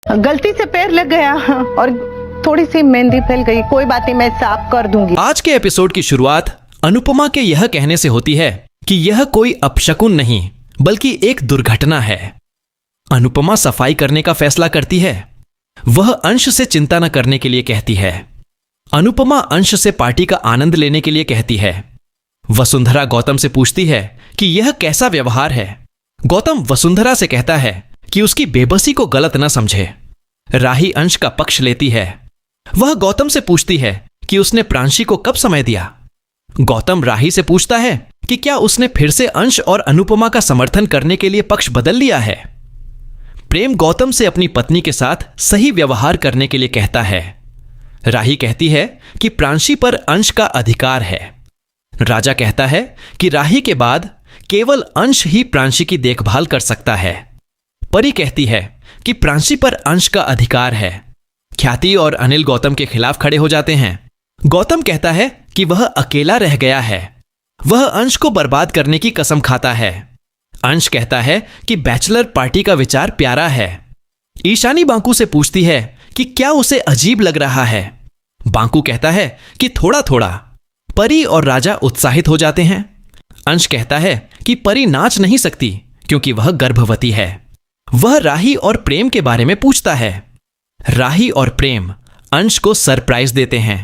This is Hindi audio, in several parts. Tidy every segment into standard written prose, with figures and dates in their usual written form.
गलती से पैर लग गया और थोड़ी सी मेहंदी फैल गई। कोई बात नहीं, मैं साफ कर दूंगी। आज के एपिसोड की शुरुआत अनुपमा के यह कहने से होती है कि यह कोई अपशकुन नहीं बल्कि एक दुर्घटना है। अनुपमा सफाई करने का फैसला करती है। वह अंश से चिंता न करने के लिए कहती है। अनुपमा अंश से पार्टी का आनंद लेने के लिए कहती है। वसुंधरा गौतम से पूछती है कि यह कैसा व्यवहार है। गौतम वसुंधरा से कहता है कि उसकी बेबसी को गलत न समझे। राही अंश का पक्ष लेती है। वह गौतम से पूछती है कि उसने प्रांशी को कब समय दिया। गौतम राही से पूछता है कि क्या उसने फिर से अंश और अनुपमा का समर्थन करने के लिए पक्ष बदल लिया है। प्रेम गौतम से अपनी पत्नी के साथ सही व्यवहार करने के लिए कहता है। राही कहती है कि प्रांशी पर अंश का अधिकार है। राजा कहता है कि राही के बाद केवल अंश ही प्रांशी की देखभाल कर सकता है। परी कहती है कि प्रांशी पर अंश का अधिकार है। ख्याति और अनिल गौतम के खिलाफ खड़े हो जाते हैं। गौतम कहता है कि वह अकेला रह गया है। वह अंश को बर्बाद करने की कसम खाता है। अंश कहता है कि बैचलर पार्टी का विचार प्यारा है। ईशानी बांकू से पूछती है कि क्या उसे अजीब लग रहा है। बांकू कहता है कि थोड़ा थोड़ा। परी और राजा उत्साहित हो जाते हैं। अंश कहता है कि परी नाच नहीं सकती क्योंकि वह गर्भवती है। वह राही और प्रेम के बारे में पूछता है। राही और प्रेम अंश को सरप्राइज देते हैं।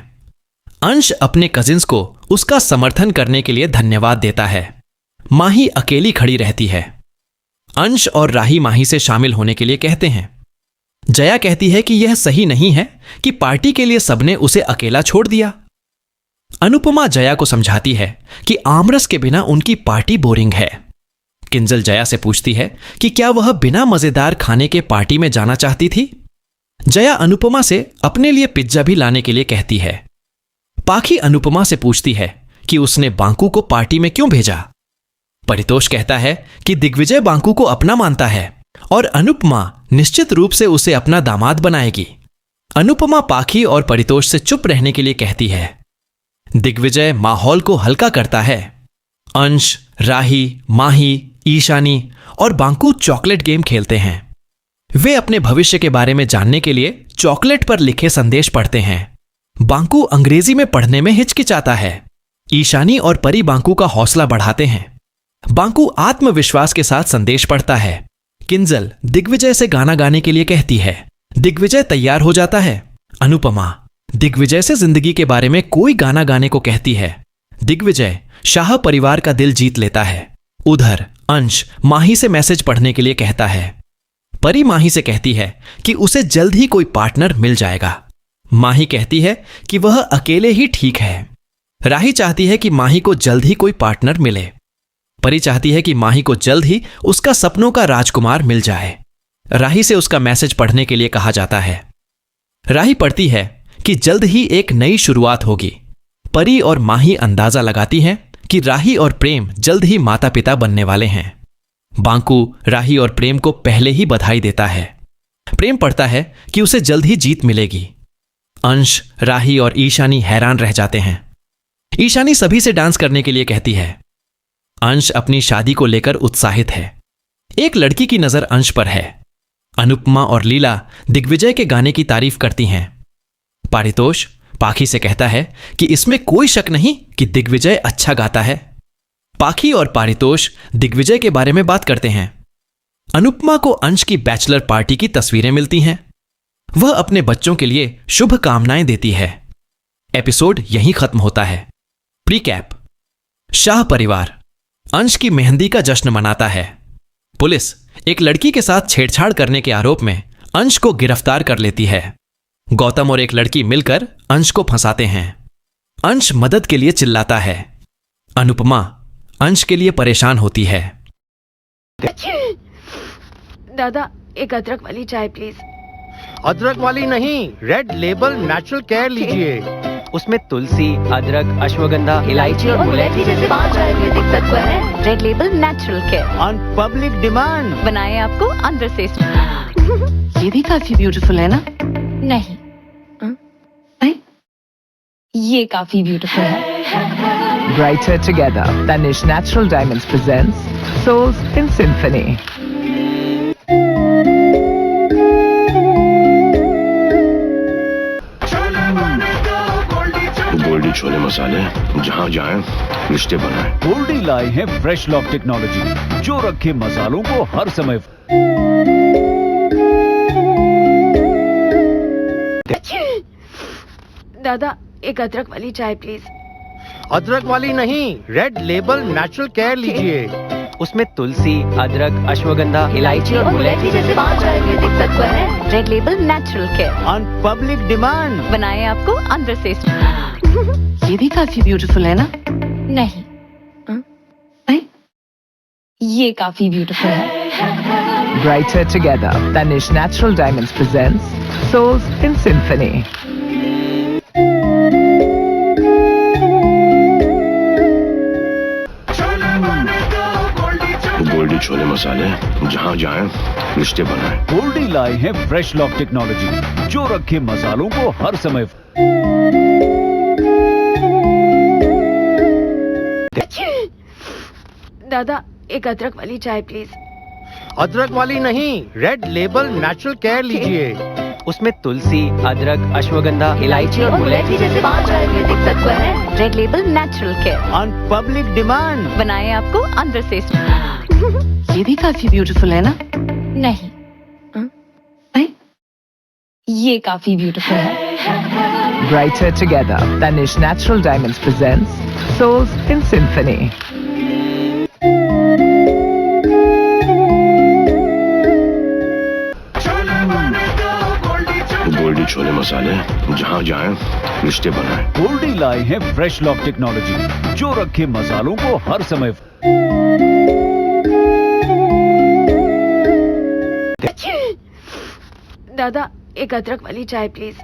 अंश अपने कजिन्स को उसका समर्थन करने के लिए धन्यवाद देता है। माही अकेली खड़ी रहती है। अंश और राही माही से शामिल होने के लिए कहते हैं। जया कहती है कि यह सही नहीं है कि पार्टी के लिए सबने उसे अकेला छोड़ दिया। अनुपमा जया को समझाती है कि आमरस के बिना उनकी पार्टी बोरिंग है। किंजल जया से पूछती है कि क्या वह बिना मजेदार खाने के पार्टी में जाना चाहती थी। जया अनुपमा से अपने लिए पिज्जा भी लाने के लिए कहती है। पाखी अनुपमा से पूछती है कि उसने बांकू को पार्टी में क्यों भेजा। परितोष कहता है कि दिग्विजय बांकू को अपना मानता है और अनुपमा निश्चित रूप से उसे अपना दामाद बनाएगी। अनुपमा पाखी और परितोष से चुप रहने के लिए कहती है। दिग्विजय माहौल को हल्का करता है। अंश, राही, माही, ईशानी और बांकू चॉकलेट गेम खेलते हैं। वे अपने भविष्य के बारे में जानने के लिए चॉकलेट पर लिखे संदेश पढ़ते हैं। बांकू अंग्रेजी में पढ़ने में हिचकिचाता है। ईशानी और परी बांकू का हौसला बढ़ाते हैं। बांकू आत्मविश्वास के साथ संदेश पढ़ता है। किंजल दिग्विजय से गाना गाने के लिए कहती है। दिग्विजय तैयार हो जाता है। अनुपमा दिग्विजय से जिंदगी के बारे में कोई गाना गाने को कहती है। दिग्विजय शाह परिवार का दिल जीत लेता है। उधर अंश माही से मैसेज पढ़ने के लिए कहता है। परी माही से कहती है कि उसे जल्द ही कोई पार्टनर मिल जाएगा। माही कहती है कि वह अकेले ही ठीक है। राही चाहती है कि माही को जल्द ही कोई पार्टनर मिले। परी चाहती है कि माही को जल्द ही उसका सपनों का राजकुमार मिल जाए। राही से उसका मैसेज पढ़ने के लिए कहा जाता है। राही पढ़ती है कि जल्द ही एक नई शुरुआत होगी। परी और माही अंदाजा लगाती हैं कि राही और प्रेम जल्द ही माता पिता बनने वाले हैं। बांकू राही और प्रेम को पहले ही बधाई देता है। प्रेम पढ़ता है कि उसे जल्द ही जीत मिलेगी। अंश, राही और ईशानी हैरान रह जाते हैं। ईशानी सभी से डांस करने के लिए कहती है। अंश अपनी शादी को लेकर उत्साहित है। एक लड़की की नजर अंश पर है। अनुपमा और लीला दिग्विजय के गाने की तारीफ करती हैं। पारितोष पाखी से कहता है कि इसमें कोई शक नहीं कि दिग्विजय अच्छा गाता है। पाखी और पारितोष दिग्विजय के बारे में बात करते हैं। अनुपमा को अंश की बैचलर पार्टी की तस्वीरें मिलती हैं। वह अपने बच्चों के लिए शुभ कामनाएं देती है। एपिसोड यहीं खत्म होता है। प्रीकैप। शाह परिवार अंश की मेहंदी का जश्न मनाता है। पुलिस एक लड़की के साथ छेड़छाड़ करने के आरोप में अंश को गिरफ्तार कर लेती है। गौतम और एक लड़की मिलकर अंश को फंसाते हैं। अंश मदद के लिए चिल्लाता है। अनुपमा अंश के लिए परेशान होती है। दादा एक अदरक वाली चाय प्लीज। अदरक वाली नहीं, रेड लेबल नेचुरल केयर लीजिए। उसमें तुलसी, अदरक, अश्वगंधा, इलायची और मुलैठी जैसे 5 आयुर्वेदिक तत्व है। Red label natural care on public demand बनाए आपको अंदर से। ये भी काफी ब्यूटीफुल है ना? नहीं ये काफी ब्यूटीफुल है। Brighter together, Tanish Natural Diamonds presents Souls in Symphony. मसाले, जहाँ जाएं रिश्ते बनाएं। गोल्डी लाए हैं फ्रेश लॉक टेक्नोलॉजी जो रखे मसालों को हर समय। दादा एक अदरक वाली चाय प्लीज। अदरक वाली नहीं, रेड लेबल नेचुरल केयर लीजिए। उसमें तुलसी, अदरक, अश्वगंधा, इलायची और मुलेठी जैसे 5 आयुर्वेदिक तत्व हैं। Red label natural care on public demand. बनाए आपको अंदर से। ये भी काफी ब्यूटीफुल है ना? नहीं नहीं? ये काफी ब्यूटीफुल है। Brighter together, Tanish Natural Diamonds presents Souls in Symphony. Goldy chole मसाले, जहाँ जाएं रिश्ते बनाएं। गोल्डी लाए हैं फ्रेश लॉक टेक्नोलॉजी जो रखे मसालों को हर समय। दादा एक अदरक वाली चाय प्लीज। अदरक वाली नहीं, रेड लेबल नेचुरल केयर लीजिए। उसमें तुलसी, अदरक, अश्वगंधा, इलायची और मुलेठी जैसे 5 आयुर्वेदिक तत्व हैं। Red label natural care on public demand. बनाए आपको अंदर से। ये भी काफी ब्यूटीफुल है ना? नहीं नहीं? ये काफी ब्यूटीफुल है। Brighter together, Tanish Natural Diamonds presents Souls in Symphony. Goldy chole मसाले, जहाँ जाएं रिश्ते बनाएं। गोल्डी लाए हैं फ्रेश लॉक टेक्नोलॉजी जो रखे मसालों को हर समय। दादा एक अदरक वाली चाय प्लीज।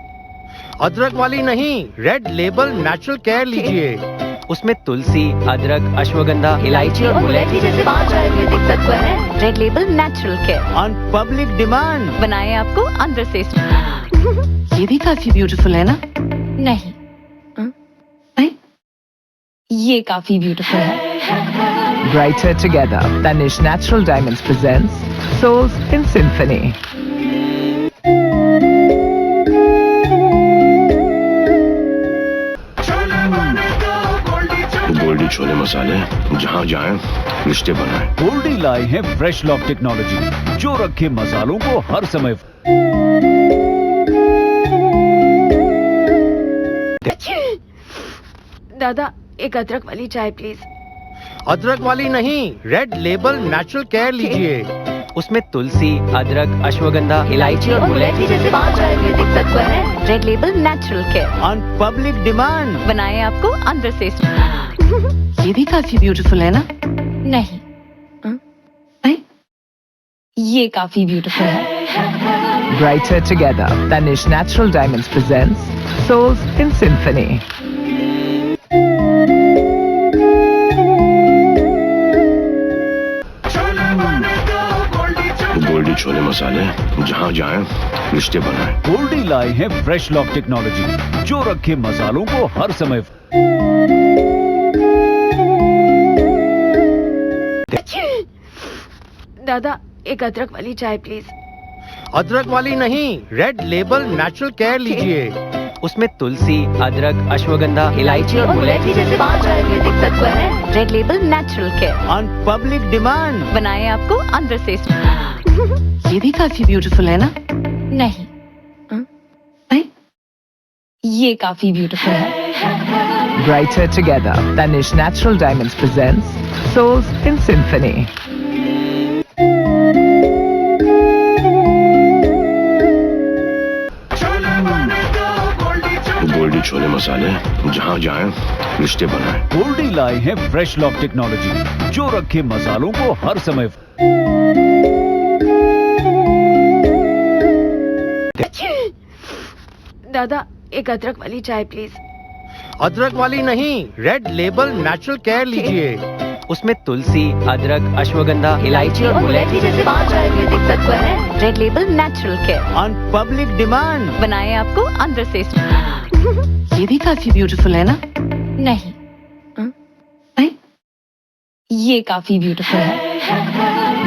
अदरक वाली नहीं, रेड लेबल नेचुरल केयर लीजिए। उसमें तुलसी, अदरक, अश्वगंधा, इलायची और मुलेठी जैसे 5 आयुर्वेदिक तत्व हैं। Red label natural care on public demand. बनाए आपको अंदर से। ये भी काफी ब्यूटीफुल है ना? नहीं नहीं? ये काफी ब्यूटीफुल है। Brighter together, Tanish Natural Diamonds presents Souls in Symphony. Goldy chole मसाले, जहाँ जाएं रिश्ते बनाएं। गोल्डी लाए हैं फ्रेश लॉक टेक्नोलॉजी जो रखे मसालों को हर समय। दादा एक अदरक वाली चाय प्लीज। अदरक वाली नहीं, रेड लेबल नेचुरल केयर लीजिए। उसमें तुलसी, अदरक, अश्वगंधा, इलायची और मुलेठी जैसे 5 आयुर्वेदिक तत्व हैं। Red label natural care on public demand. बनाए आपको अंदर से। ये भी काफी ब्यूटीफुल है ना? नहीं नहीं? ये काफी ब्यूटीफुल है। Brighter together, Tanish Natural Diamonds presents Souls in Symphony. Goldy chole मसाले, जहाँ जाएं रिश्ते बनाएं। गोल्डी लाए हैं फ्रेश लॉक टेक्नोलॉजी जो रखे मसालों को हर समय। दादा एक अदरक वाली चाय प्लीज। अदरक वाली नहीं, रेड लेबल नेचुरल केयर लीजिए। उसमें तुलसी, अदरक, अश्वगंधा, इलायची और मुलेठी जैसे 5 आयुर्वेदिक तत्व हैं। Red label natural care on public demand. बनाए आपको अंदर से। ये भी काफी ब्यूटीफुल है ना? नहीं नहीं? ये काफी ब्यूटीफुल है। Brighter together, Tanish Natural Diamonds presents Souls in Symphony. Goldy chole मसाले, जहाँ जाएं रिश्ते बनाएं। गोल्डी लाए हैं फ्रेश लॉक टेक्नोलॉजी जो रखे मसालों को हर समय। दादा एक अदरक वाली चाय प्लीज। अदरक वाली नहीं, रेड लेबल नेचुरल केयर लीजिए। उसमें तुलसी, अदरक, अश्वगंधा, इलायची और मुलेठी जैसे 5 आयुर्वेदिक तत्व हैं। Red label natural care on public demand. बनाए आपको अंदर से। ये भी काफी ब्यूटीफुल है ना? नहीं नहीं? ये काफी ब्यूटीफुल है।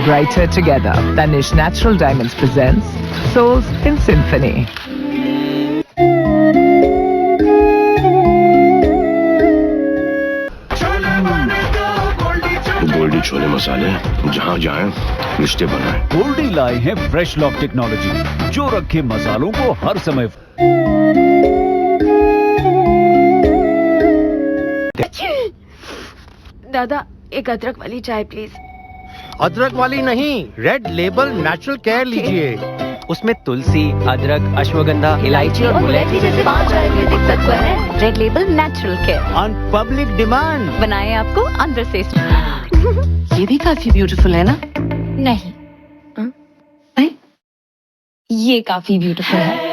Brighter together, Tanish Natural Diamonds presents Souls in Symphony. मसाले, जहाँ जाएं रिश्ते बनाएं। गोल्डी लाए हैं फ्रेश लॉक टेक्नोलॉजी, जो रखे मसालों को हर समय। दादा एक अदरक वाली चाय प्लीज। अदरक वाली नहीं, रेड लेबल नेचुरल केयर लीजिए। उसमें तुलसी, अदरक, अश्वगंधा, इलायची और मुलेठी जैसे 5 आयुर्वेदिक तत्व है। Red label natural care, on public demand. बनाए आपको अंदर से। ये भी काफी ब्यूटीफुल है ना? नहीं, ये काफी ब्यूटीफुल है।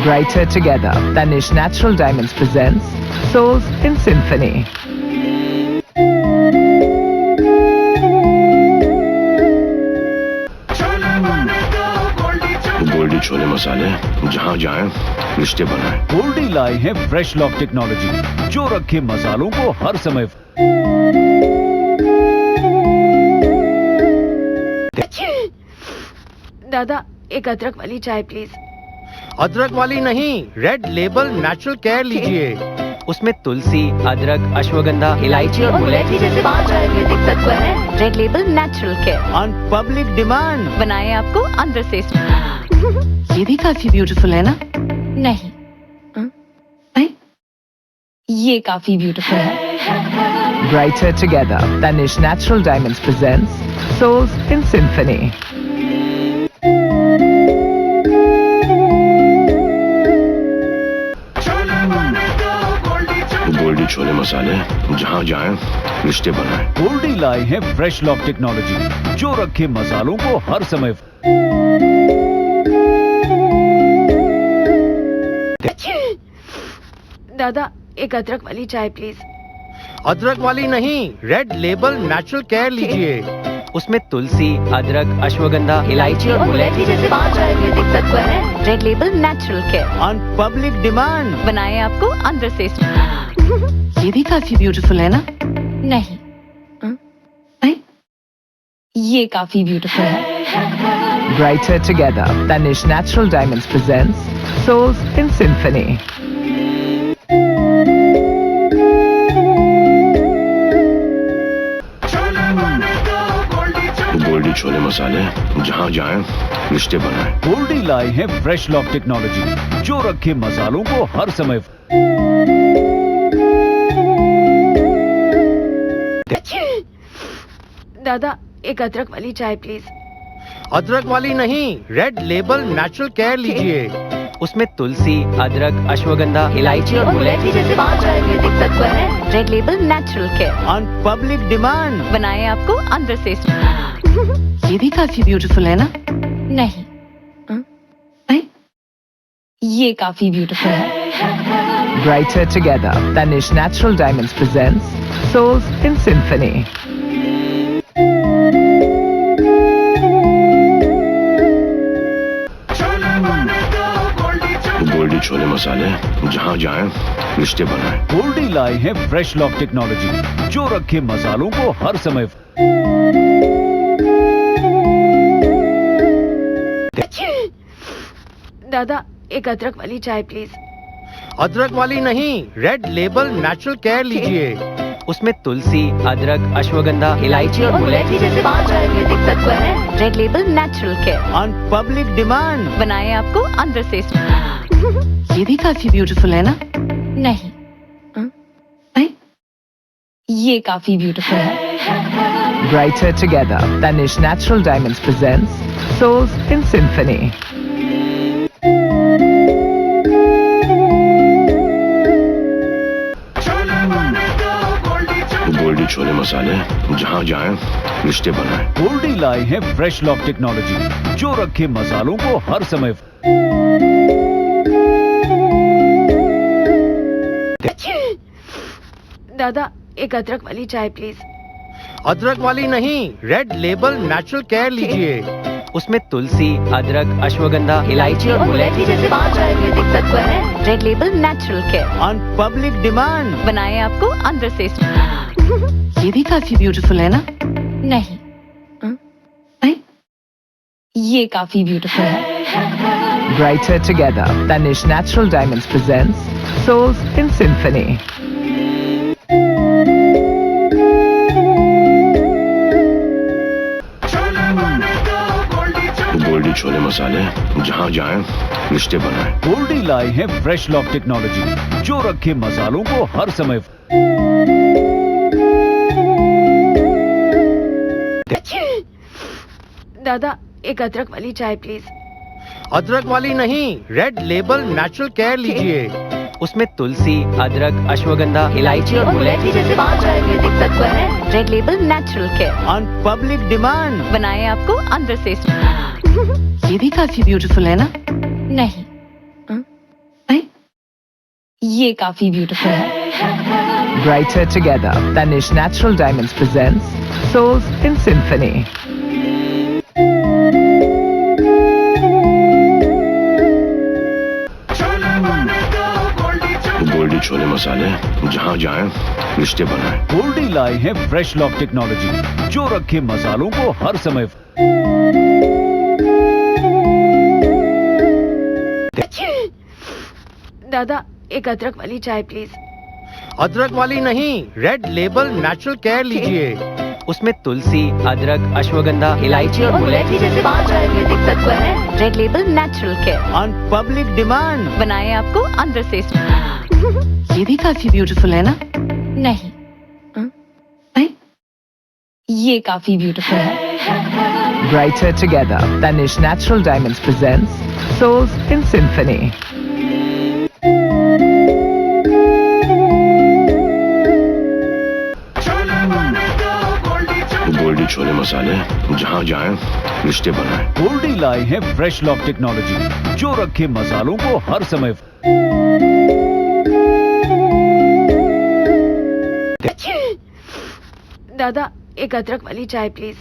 Brighter together, Tanish Natural Diamonds presents Souls in Symphony. Goldy chole मसाले, जहाँ जाएं रिश्ते बनाएं। गोल्डी लाए हैं फ्रेश लॉक टेक्नोलॉजी, जो रखे मसालों को हर समय। दादा एक अदरक वाली चाय प्लीज। अदरक वाली नहीं, रेड लेबल नेचुरल केयर लीजिए। उसमें तुलसी, अदरक, अश्वगंधा, इलायची और मुलेठी जैसे 5 आयुर्वेदिक तत्व है। Red label natural care, on public demand. बनाए आपको अंदर से। ये भी काफी ब्यूटीफुल है ना? नहीं, ये काफी ब्यूटीफुल है। Brighter together, Tanish Natural Diamonds presents Souls in Symphony. Goldy chole मसाले, जहाँ जाएं रिश्ते बनाएं। गोल्डी लाए हैं फ्रेश लॉक टेक्नोलॉजी, जो रखे मसालों को हर समय। दादा एक अदरक वाली चाय प्लीज। अदरक वाली नहीं, रेड लेबल नेचुरल केयर लीजिए। उसमें तुलसी, अदरक, अश्वगंधा, इलायची और मुलेठी जैसे 5 आयुर्वेदिक तत्व है। Red label natural care, on public demand. बनाए आपको अंदर से। ये भी काफी ब्यूटीफुल है ना? नहीं, ये काफी ब्यूटीफुल है। Brighter together, Tanish Natural Diamonds presents Souls in Symphony. Goldy chole मसाले, जहाँ जाएं रिश्ते बनाएं। गोल्डी लाए हैं फ्रेश लॉक टेक्नोलॉजी, जो रखे मसालों को हर समय। दादा एक अदरक वाली चाय प्लीज। अदरक वाली नहीं, रेड लेबल नेचुरल केयर लीजिए। उसमें तुलसी, अदरक, अश्वगंधा, इलायची और मुलेठी जैसे 5 आयुर्वेदिक तत्व है। Red label natural care, on public demand. बनाए आपको अंदर से। ये भी काफी ब्यूटीफुल है ना? नहीं, ये काफी ब्यूटीफुल है। Brighter together, Tanish Natural Diamonds presents Souls in Symphony. Goldy chole मसाले, जहाँ जाएं रिश्ते बनाएं। गोल्डी लाए हैं फ्रेश लॉक टेक्नोलॉजी, जो रखे मसालों को हर समय। दादा एक अदरक वाली चाय प्लीज। अदरक वाली नहीं, रेड लेबल नेचुरल केयर लीजिए। उसमें तुलसी, अदरक, अश्वगंधा, इलायची और मुलेठी जैसे 5 आयुर्वेदिक तत्व है। Red label natural care, on public demand. बनाए आपको अंदर से। ये भी काफी ब्यूटीफुल है ना? नहीं, ये काफी ब्यूटीफुल है। Brighter together, Tanish Natural Diamonds presents Souls in Symphony. Goldy chole मसाले, जहाँ जाएं रिश्ते बनाएं। गोल्डी लाए हैं फ्रेश लॉक टेक्नोलॉजी, जो रखे मसालों को हर समय। दादा एक अदरक वाली चाय प्लीज। अदरक वाली नहीं, रेड लेबल नेचुरल केयर लीजिए। उसमें तुलसी, अदरक, अश्वगंधा, इलायची और मुलेठी जैसे 5 आयुर्वेदिक तत्व है। Red label natural care, on public demand. बनाए आपको अंदर से। ये भी काफी ब्यूटीफुल है ना? नहीं, ये काफी ब्यूटीफुल है। Brighter together, Tanish Natural Diamonds presents Souls in Symphony. मसाले, जहाँ जाएं रिश्ते बनाएं। गोल्डी लाए हैं फ्रेश लॉक टेक्नोलॉजी, जो रखे मसालों को हर समय। दादा एक अदरक वाली चाय प्लीज। अदरक वाली नहीं, रेड लेबल नेचुरल केयर लीजिए। उसमें तुलसी, अदरक, अश्वगंधा, इलायची और मुलेठी जैसे 5 आयुर्वेदिक तत्व हैं। Red label natural care on public demand. बनाए आपको अंदर से। ये भी काफी ब्यूटीफुल है ना? नहीं नहीं? ये काफी ब्यूटीफुल है। Brighter together, Tanish Natural Diamonds presents Souls in Symphony. Goldy chole मसाले, जहाँ जाएं रिश्ते बनाएं। गोल्डी लाए हैं फ्रेश लॉक टेक्नोलॉजी, जो रखे मसालों को हर समय। दादा एक अदरक वाली चाय प्लीज। अदरक वाली नहीं, रेड लेबल नेचुरल केयर लीजिए। उसमें तुलसी, अदरक, अश्वगंधा, इलायची और मुलेठी जैसे 5 आयुर्वेदिक तत्व हैं। Red label natural care on public demand. बनाए आपको अंदर से। ये भी काफी ब्यूटीफुल है ना? नहीं नहीं? ये काफी ब्यूटीफुल है। Brighter together, Tanish Natural Diamonds presents Souls in Symphony. Goldy chole मसाले, जहाँ जाएं रिश्ते बनाएं। गोल्डी लाए हैं फ्रेश लॉक टेक्नोलॉजी, जो रखे मसालों को हर समय। दादा एक अदरक वाली चाय प्लीज।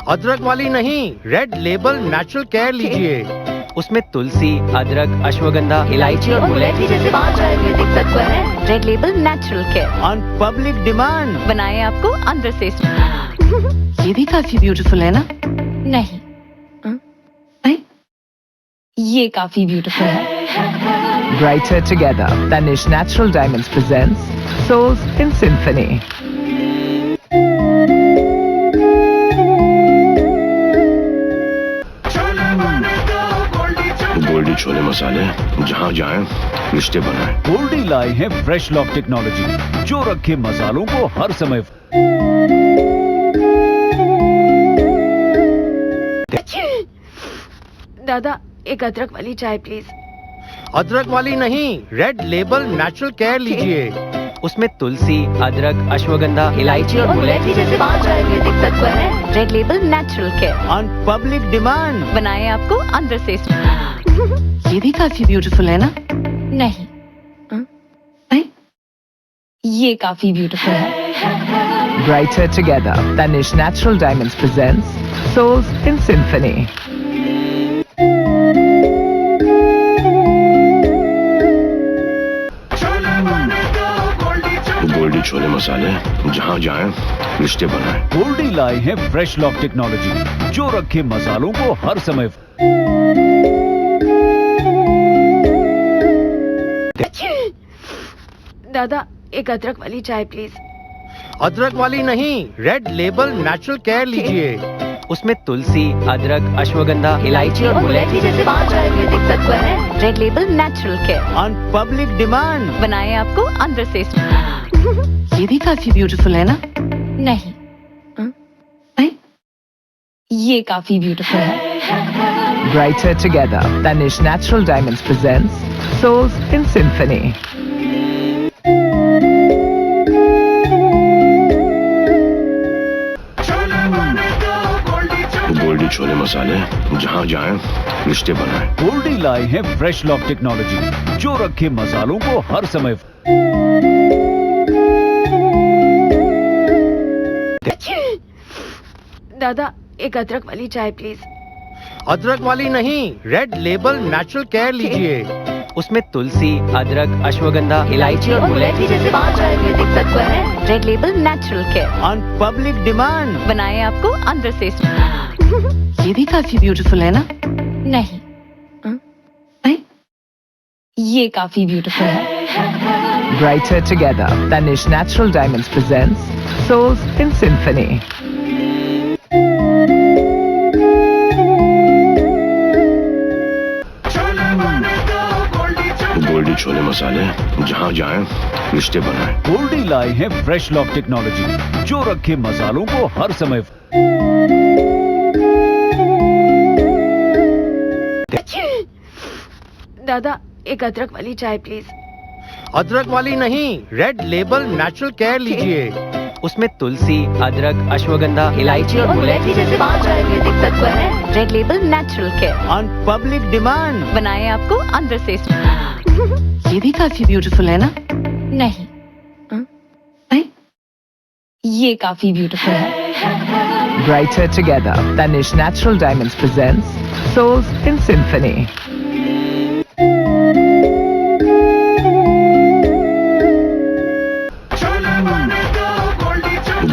अदरक वाली नहीं, रेड लेबल नेचुरल केयर लीजिए। उसमें तुलसी, अदरक, अश्वगंधा, इलायची और मुलेठी जैसे 5 आयुर्वेदिक तत्व हैं। Red label natural care on public demand. बनाए आपको अंदर से। ये भी काफी ब्यूटीफुल है ना? नहीं नहीं? ये काफी ब्यूटीफुल है। Brighter together, Tanish Natural Diamonds presents Souls in Symphony. Goldy chole मसाले, जहाँ जाएं रिश्ते बनाएं। गोल्डी लाए हैं फ्रेश लॉक टेक्नोलॉजी, जो रखे मसालों को हर समय। दादा एक अदरक वाली चाय प्लीज। अदरक वाली नहीं, रेड लेबल नेचुरल केयर लीजिए। उसमें तुलसी, अदरक, अश्वगंधा, इलायची और मुलेठी जैसे 5 आयुर्वेदिक तत्व हैं। Red label natural care on public demand. बनाए आपको अंदर से। ये भी काफी ब्यूटीफुल है ना? नहीं नहीं? ये काफी ब्यूटीफुल है। Brighter together, Tanish Natural Diamonds presents Souls in Symphony. Goldy chole मसाले, जहाँ जाएं रिश्ते बनाएं। गोल्डी लाए हैं फ्रेश लॉक टेक्नोलॉजी, जो रखे मसालों को हर समय। दादा एक अदरक वाली चाय प्लीज। अदरक वाली नहीं, रेड लेबल नेचुरल केयर लीजिए। उसमें तुलसी, अदरक, अश्वगंधा, इलायची और मुलेठी जैसे 5 आयुर्वेदिक तत्व हैं। Red label natural care on public demand. बनाए आपको अंदर से। ये भी काफी ब्यूटीफुल है ना? नहीं नहीं? ये काफी ब्यूटीफुल है। Brighter together, Tanish Natural Diamonds presents Souls in Symphony. Goldy chole मसाले, जहाँ जाएं रिश्ते बनाएं। गोल्डी लाए हैं फ्रेश लॉक टेक्नोलॉजी, जो रखे मसालों को हर समय। दादा एक अदरक वाली चाय प्लीज। अदरक वाली नहीं, रेड लेबल नेचुरल केयर लीजिए। उसमें तुलसी, अदरक, अश्वगंधा, इलायची और मुलेठी जैसे 5 आयुर्वेदिक तत्व हैं। Red label natural care on public demand. बनाए आपको अंदर से। ये भी काफी ब्यूटीफुल है ना? नहीं नहीं? ये काफी ब्यूटीफुल है। Brighter together, Tanish Natural Diamonds presents Souls in Symphony. Goldy chole मसाले, जहाँ जाए रिश्ते बनाए। गोल्डी लाए हैं फ्रेश लॉक टेक्नोलॉजी, जो रखे मसालों को हर समय। दादा एक अदरक वाली चाय प्लीज। अदरक वाली नहीं, रेड लेबल नेचुरल केयर लीजिए। उसमें तुलसी, अदरक, अश्वगंधा, इलायची और मुलेठी जैसे 5 आयुर्वेदिक तत्व है। Red label natural care, on public demand. बनाए आपको अंदर से। ये भी काफी ब्यूटीफुल है ना? नहीं, ये काफी ब्यूटीफुल है। Brighter together, Danish Natural Diamonds presents Souls in Symphony.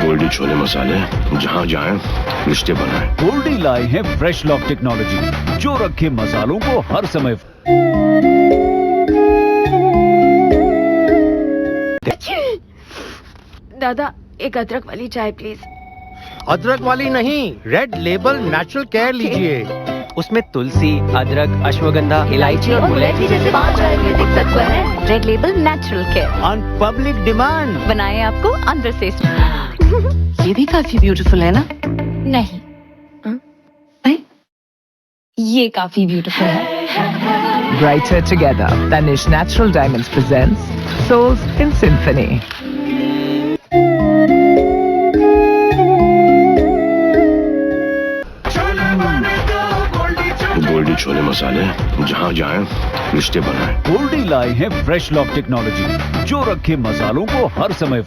Goldy chole मसाले, जहाँ जाए रिश्ते बनाए। गोल्डी लाए हैं फ्रेश लॉक टेक्नोलॉजी, जो रखे मसालों को हर समय। दादा एक अदरक वाली चाय प्लीज। अदरक वाली नहीं, रेड लेबल नेचुरल केयर लीजिए। उसमें तुलसी, अदरक, अश्वगंधा, इलायची और मुलेठी जैसे 5 आयुर्वेदिक तत्व है। Red label natural care, on public demand. बनाए आपको अंदर से। ये भी काफी ब्यूटीफुल है ना? नहीं, ये काफी ब्यूटीफुल है। Brighter together, Danish Natural Diamonds presents Souls in Symphony. Goldy chole मसाले, जहाँ जाए रिश्ते बनाए। गोल्डी लाए हैं फ्रेश लॉक टेक्नोलॉजी, जो रखे मसालों को हर समय।